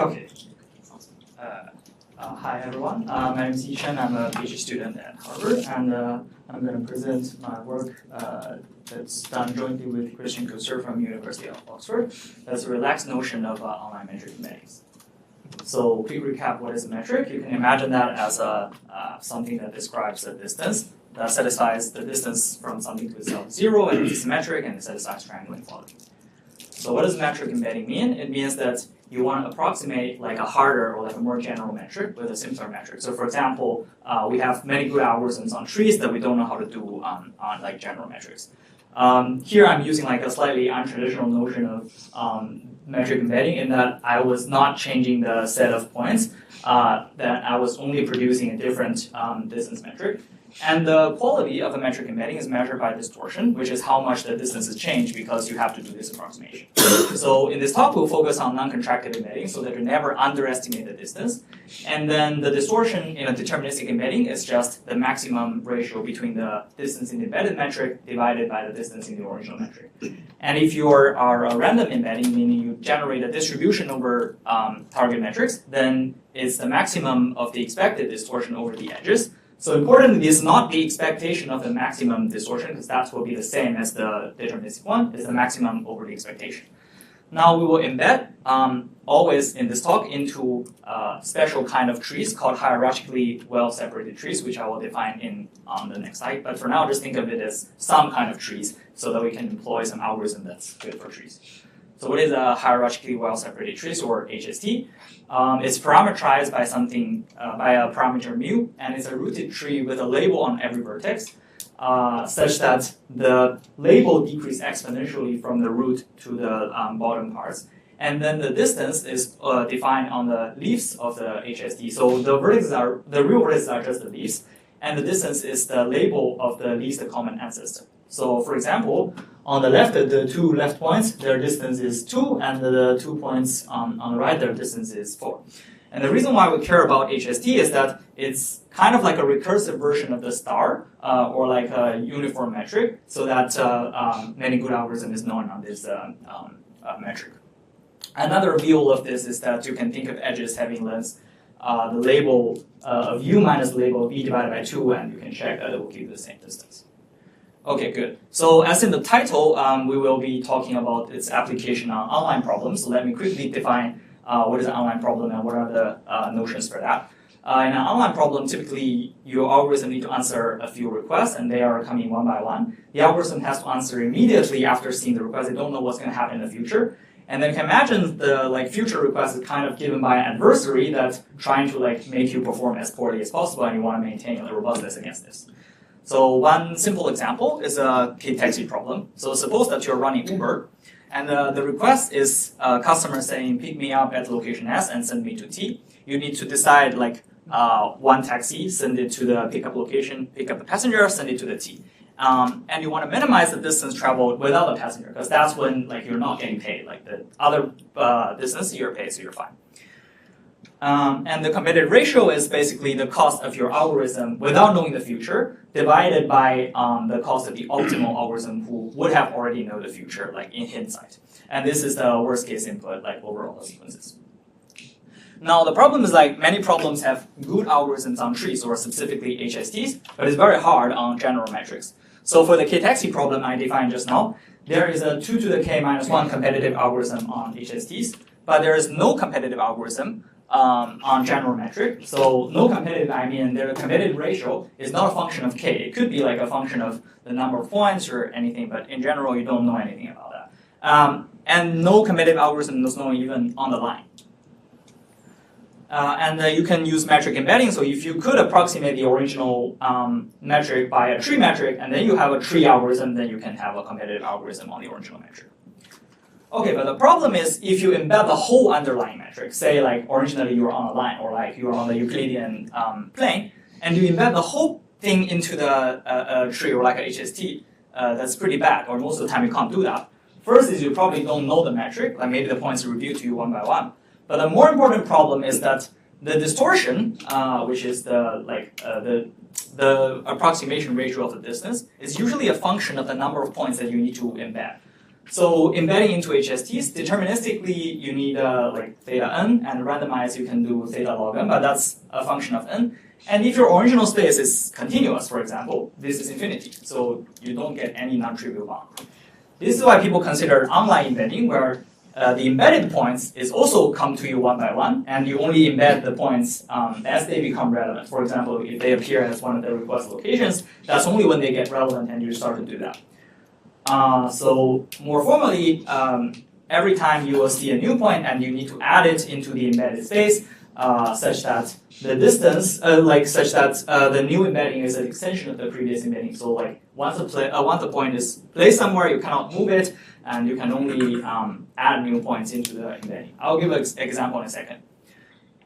Okay. Hi everyone. My name is Yichen. I'm a PhD student at Harvard, and I'm going to present my work that's done jointly with Christian Kusser from University of Oxford. That's a relaxed notion of online metric embeddings. So, quick recap: what is a metric? You can imagine that as something that describes a distance that satisfies the distance from something to itself 0, and it's symmetric, and it satisfies triangle inequality. So, what does metric embedding mean? It means that you want to approximate like a harder or like a more general metric with a simpler metric. So for example, we have many good algorithms on trees that we don't know how to do on like general metrics. Here I'm using like a slightly untraditional notion of metric embedding in that I was not changing the set of points, that I was only producing a different distance metric. And the quality of a metric embedding is measured by distortion, which is how much the distance is changed because you have to do this approximation. So in this talk, we'll focus on non-contracted embedding so that you never underestimate the distance. And then the distortion in a deterministic embedding is just the maximum ratio between the distance in the embedded metric divided by the distance in the original metric. And if you are a random embedding, meaning you generate a distribution over target metrics, then it's the maximum of the expected distortion over the edges. So importantly, it's not the expectation of the maximum distortion, because that will be the same as the deterministic one. It's the maximum over the expectation. Now we will embed, always in this talk, into a special kind of trees called hierarchically well-separated trees, which I will define on the next slide. But for now, just think of it as some kind of trees so that we can employ some algorithm that's good for trees. So what is a hierarchically well-separated trees, or HST? It's parameterized by something, by a parameter mu, and it's a rooted tree with a label on every vertex, such that the label decreases exponentially from the root to the bottom parts. And then the distance is defined on the leaves of the HST. So the real vertices are just the leaves, and the distance is the label of the least common ancestor. So for example, on the left, the two left points, their distance is 2, and the 2 points on the right, their distance is 4. And the reason why we care about HST is that it's kind of like a recursive version of the star, or like a uniform metric, so that many good algorithm is known on this metric. Another view of this is that you can think of edges having lengths, the label of u minus the label of v divided by 2, and you can check that it will give you the same distance. Okay, good. So as in the title, we will be talking about its application on online problems. So let me quickly define what is an online problem and what are the notions for that. In an online problem, typically your algorithm needs to answer a few requests, and they are coming one by one. The algorithm has to answer immediately after seeing the request. They don't know what's going to happen in the future. And then you can imagine the future request is kind of given by an adversary that's trying to make you perform as poorly as possible, and you want to maintain a robustness against this. So one simple example is a K-taxi problem. So suppose that you're running Uber, and the request is a customer saying, pick me up at location S and send me to T. You need to decide one taxi, send it to the pickup location, pick up the passenger, send it to the T. And you want to minimize the distance traveled without the passenger, because that's when you're not getting paid. Like the other distance, you're paid, so you're fine. And the competitive ratio is basically the cost of your algorithm without knowing the future divided by the cost of the optimal algorithm who would have already known the future, in hindsight. And this is the worst case input, over all the sequences. Now the problem is many problems have good algorithms on trees, or specifically HSTs, but it's very hard on general metrics. So for the K-taxi problem I defined just now, there is a 2 to the k minus 1 competitive algorithm on HSTs, but there is no competitive algorithm on general metric. So no competitive, I mean their competitive ratio is not a function of k. It could be a function of the number of points or anything, but in general you don't know anything about that. And no competitive algorithm is known even on the line. And you can use metric embedding. So if you could approximate the original metric by a tree metric, and then you have a tree algorithm, then you can have a competitive algorithm on the original metric. Okay, but the problem is if you embed the whole underlying metric, say originally you were on a line, or you were on the Euclidean plane, and you embed the whole thing into the tree, or a HST, that's pretty bad, or most of the time you can't do that. First is you probably don't know the metric, maybe the points are revealed to you one by one. But the more important problem is that the distortion, which is the approximation ratio of the distance, is usually a function of the number of points that you need to embed. So embedding into HSTs, deterministically you need like theta n, and randomize you can do theta log n, but that's a function of n. And if your original space is continuous, for example, this is infinity, so you don't get any non-trivial bound. This is why people consider online embedding, where the embedded points is also come to you one by one, and you only embed the points as they become relevant. For example, if they appear as one of the request locations, that's only when they get relevant and you start to do that. So more formally, every time you will see a new point and you need to add it into the embedded space, such that the distance, the new embedding is an extension of the previous embedding. So like once a point is placed somewhere, you cannot move it, and you can only add new points into the embedding. I'll give an example in a second.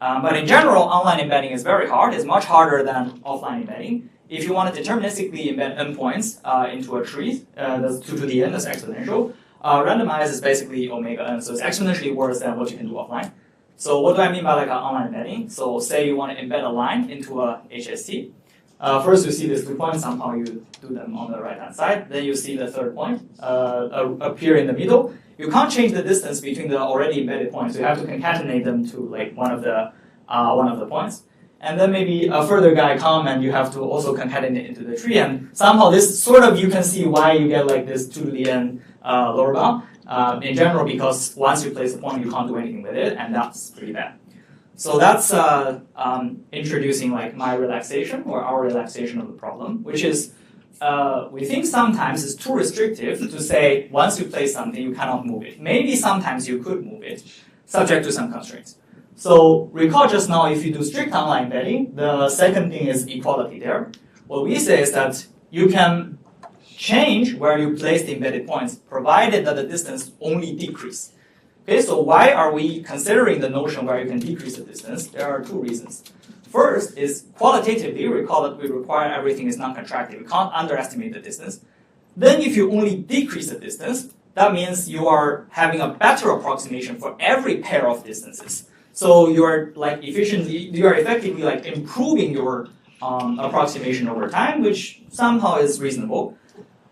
But in general, online embedding is very hard. It's much harder than offline embedding. If you want to deterministically embed n points into a tree, that's 2 to the n, that's exponential. Randomize is basically omega n, so it's exponentially worse than what you can do offline. So what do I mean by like an online embedding? So say you want to embed a line into a HST. First you see these 2 points, somehow you do them on the right-hand side. Then you see the third point appear in the middle. You can't change the distance between the already embedded points. You have to concatenate them to like one of the points. And then maybe a further guy come and you have to also concatenate into the tree. And somehow this sort of, you can see why you get like this 2 to the n lower bound. In general, because once you place a point, you can't do anything with it, and that's pretty bad. So that's introducing like my relaxation or our relaxation of the problem, which is we think sometimes it's too restrictive to say once you place something, you cannot move it. Maybe sometimes you could move it, subject to some constraints. So recall just now, if you do strict online embedding, the second thing is equality there. What we say is that you can change where you place the embedded points, provided that the distance only decrease. Okay, so why are we considering the notion where you can decrease the distance? There are 2 reasons. First is qualitatively, recall that we require everything is non-contractive. We can't underestimate the distance. Then if you only decrease the distance, that means you are having a better approximation for every pair of distances. So you are effectively like improving your approximation over time, which somehow is reasonable.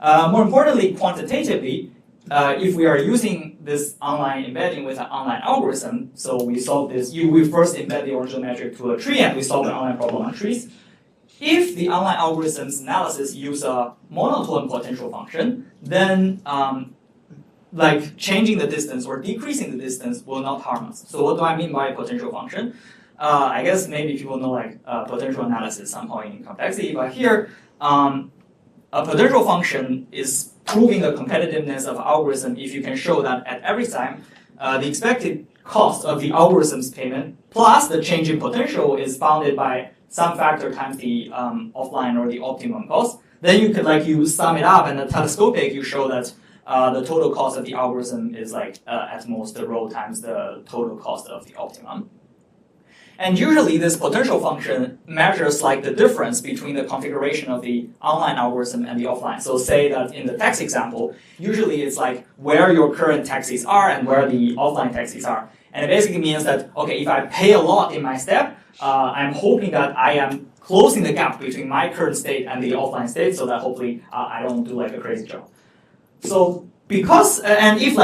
More importantly, quantitatively, if we are using this online embedding with an online algorithm, so we solve this, we first embed the original metric to a tree and we solve the online problem on trees. If the online algorithm's analysis use a monotone potential function, then like changing the distance or decreasing the distance will not harm us. So what do I mean by potential function? I guess maybe people know like potential analysis somehow in complexity, but here a potential function is proving the competitiveness of algorithm if you can show that at every time the expected cost of the algorithm's payment plus the change in potential is bounded by some factor times the offline or the optimum cost. Then you could you sum it up, and the telescopic you show that the total cost of the algorithm is at most the rho times the total cost of the optimum. And usually this potential function measures the difference between the configuration of the online algorithm and the offline. So say that in the tax example, usually it's where your current taxis are and where the offline taxis are. And it basically means that, okay, if I pay a lot in my step, I'm hoping that I am closing the gap between my current state and the offline state so that hopefully I don't do a crazy job. So because, and if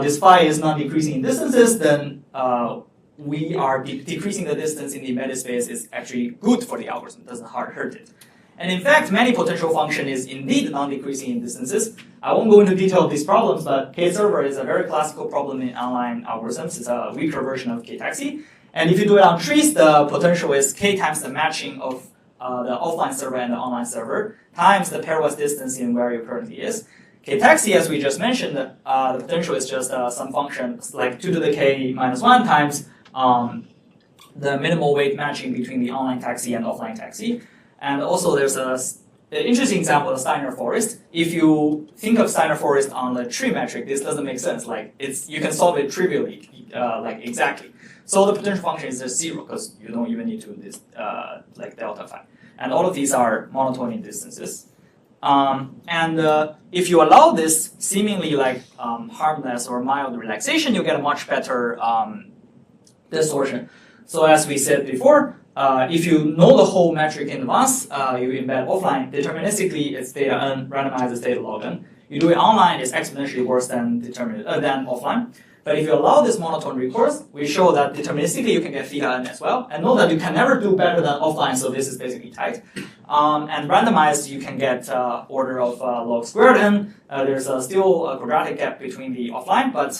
this phi is not decreasing in distances, then we are decreasing the distance in the embedded space is actually good for the algorithm, doesn't hurt it. And in fact, many potential function is indeed non-decreasing in distances. I won't go into detail of these problems, but K-server is a very classical problem in online algorithms. It's a weaker version of K-taxi. And if you do it on trees, the potential is K times the matching of the offline server and the online server times the pairwise distance in where you currently is. K-taxi, as we just mentioned, the potential is just some function, 2 to the k minus 1 times the minimal weight matching between the online taxi and offline taxi. And also there's an interesting example of Steiner forest. If you think of Steiner forest on the tree metric, this doesn't make sense. You can solve it trivially, exactly. So the potential function is just 0 because you don't even need to do this delta phi. And all of these are monotone distances. If you allow this seemingly harmless or mild relaxation, you get a much better distortion. So as we said before, if you know the whole metric in advance, you embed offline. Deterministically, it's theta n, randomized is theta log n. you do it online, it's exponentially worse than offline. But if you allow this monotone recourse, we show that deterministically you can get theta n as well. And note that you can never do better than offline, so this is basically tight. And randomized, you can get order of log squared n. There's still a quadratic gap between the offline, but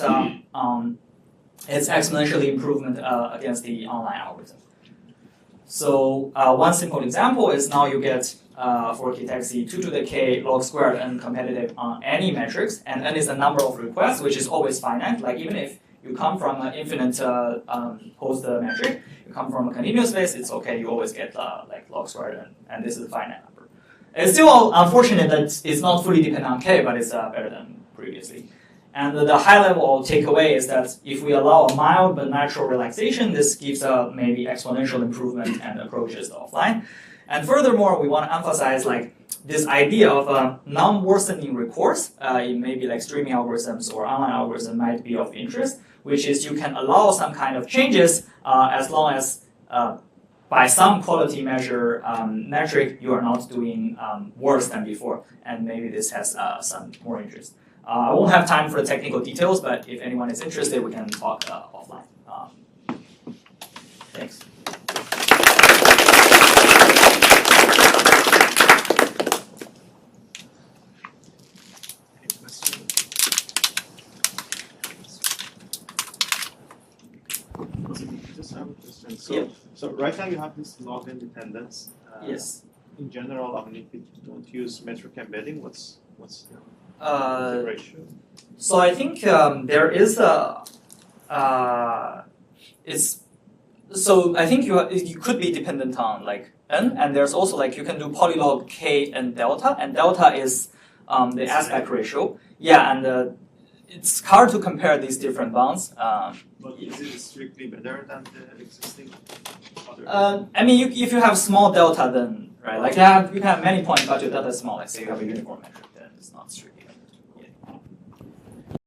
it's exponentially improvement against the online algorithm. So one simple example is now you get for k-taxi 2 to the k log squared n competitive on any metrics, and n is the number of requests, which is always finite. Like even if you come from an infinite host metric, you come from a continuous space, it's okay. You always get like log squared n, and this is a finite number. It's still unfortunate that it's not fully dependent on k, but it's better than previously. And the high-level takeaway is that if we allow a mild but natural relaxation, this gives a maybe exponential improvement and approaches the offline. And furthermore, we want to emphasize like this idea of a non-worsening recourse in maybe like streaming algorithms or online algorithms might be of interest, which is you can allow some kind of changes as long as by some quality measure metric you are not doing worse than before. And maybe this has some more interest. I won't have time for the technical details, but if anyone is interested, we can talk offline. Thanks. Any questions? Just have a question. So right now you have this log independence. Yes. In general, I mean, if you don't use metric embedding, what's the ratio? So I think there is a so I think you could be dependent on like n, and there's also like you can do polylog k and delta is the aspect ratio. Yeah, and it's hard to compare these different bounds. But is it strictly better than the existing other? I mean, if you have small delta, then right, like you can have many points, but your delta is small. Like say you have a uniform metric, then it's not strictly better.